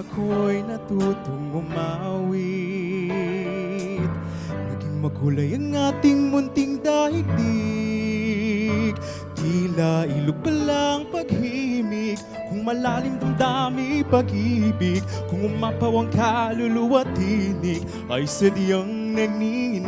ako'y natutong umawit. Naging makulay ang ating munting daigdig. Tila ilog pa lang paghimig, kung malalim damdami pag-ibig, kung umapaw ang kaluluwa at tinig, ay sadyang nagninginig.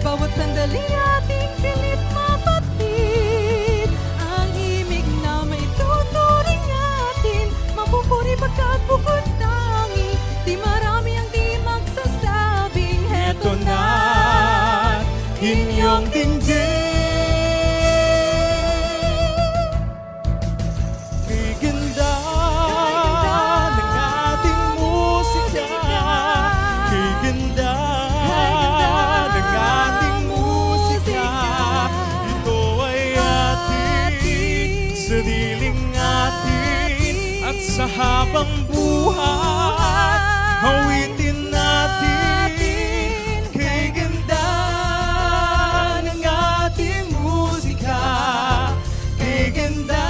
Bawat sandali ating pilit mapatid, ang himig na may tuturing natin, mapupuri pagkat bukod tangi, di marami ang di magsasabing heto na inyong dinggin. Kay ganda ng ating musika, kay ganda ng ating musika, ito ay ating sariling atin, at sa habang buhay awitin natin. Kay ganda ng ating musika, kay ganda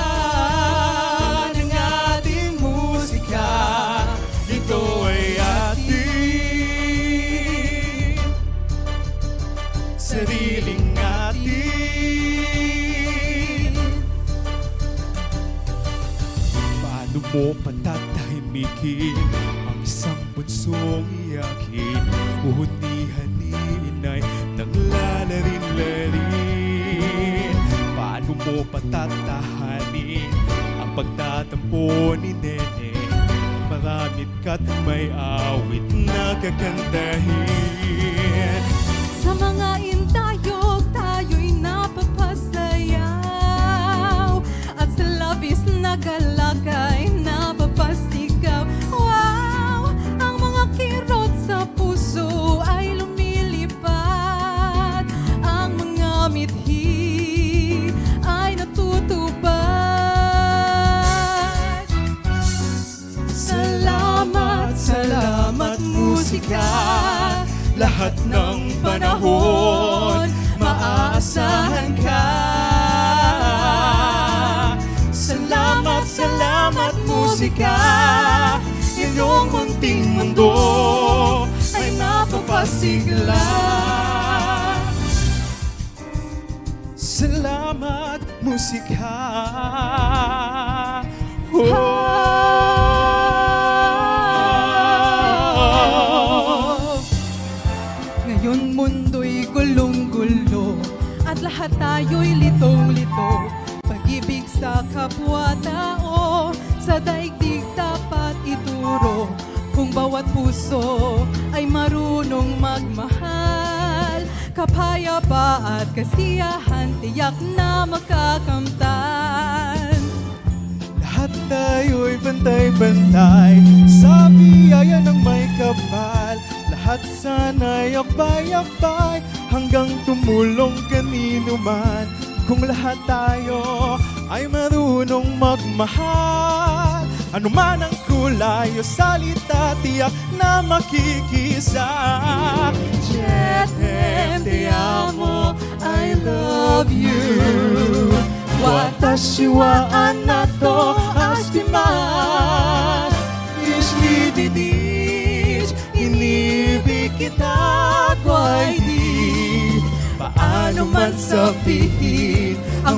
ng ating musika, ito ay ating sariling atin. Paano mo patatahimikin ang isang bunsong iyakin? Uhuni-haniin ay naglalarin-larin. Paano mo patatahanin ang pagtatampo ni Nene? Maramit ka't may awit na kakantahin. sa mga intayog, tayo'y napapasayaw, at sa labis na galakay napapasigaw. Wow! Ang mga kirot sa puso ay lumilipad, ang mga mithi ay natutupad. Salamat, salamat musika, Lahat ng panahon maaasahan ka. Salamat, salamat musika, iyong munting mundo ay mapapasigla. Salamat musika. Ngayon mundo'y gulong-gulo, at lahat tayo'y litong-lito. Pag-ibig sa kapwa-tao, sa daigdig dapat ituro. Kung bawat puso ay marunong magmahal, kapayapa at kasiyahan tiyak na makakamtan. Lahat tayo'y pantay-pantay sa biyaya ng may kapal. Lahat sana'y akbay-akbay hanggang tumulong kanino man. Kung lahat tayo ay marunong magmahal, ano man ang kulay o salita, tiyak na makikisa. Jetem, te amo, I love you. Watashi wa anato ashimasu. Ishli didish, inibig kita, kway di. Paano man sabihin ang